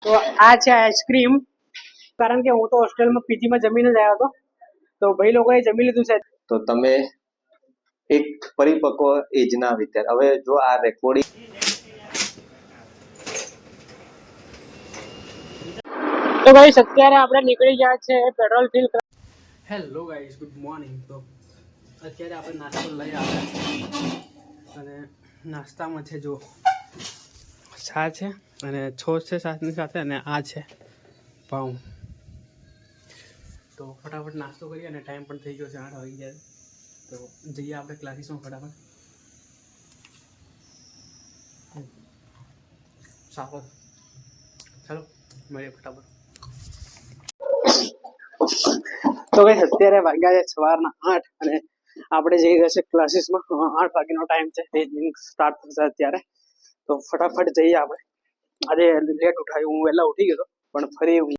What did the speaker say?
તો આ છે આઈસ્ક્રીમ, કારણ કે હું તો હોસ્ટેલમાં પીજીમાં જમીને જ આવ્યો હતો, તો ભાઈ લોકોએ જમી લીધું છે. તો તમે એક પરિપક્વ એજના વિદ્યાર્થી, હવે જો આ રેકોર્ડિંગ તો ગાઈસ અત્યારે આપણે નીકળી ગયા છે petrol fill. Hello guys, good morning. તો અત્યારે આપણે નાસ્તો લઈ આવ્યા અને નાસ્તામાં છે જો ચા છે અને છોસ છે સાથની સાથે, અને આ છે પાઉં. તો ફટાફટ નાસ્તો કરીએ અને ટાઈમ પણ થઈ ગયો છે 8 વાગી ગયા. તો જઈએ આપણે ક્લાસીસમાં ફટાફટ. સારો, ચાલો મળીએ ફટાફટ. તો ભાઈ અત્યારે વાગ્યા છે સવારના 8 અને આપણે જઈ ગયા છે ક્લાસીસમાં. 8 વાગ્યાનો ટાઈમ છે, ટ્રેનિંગ સ્ટાર્ટ થશે અત્યારે. તો ફટાફટ જઈએ આપણે. આજે લેટ ઉઠાયું, હું વહેલા ઉઠી ગયો પણ ફરી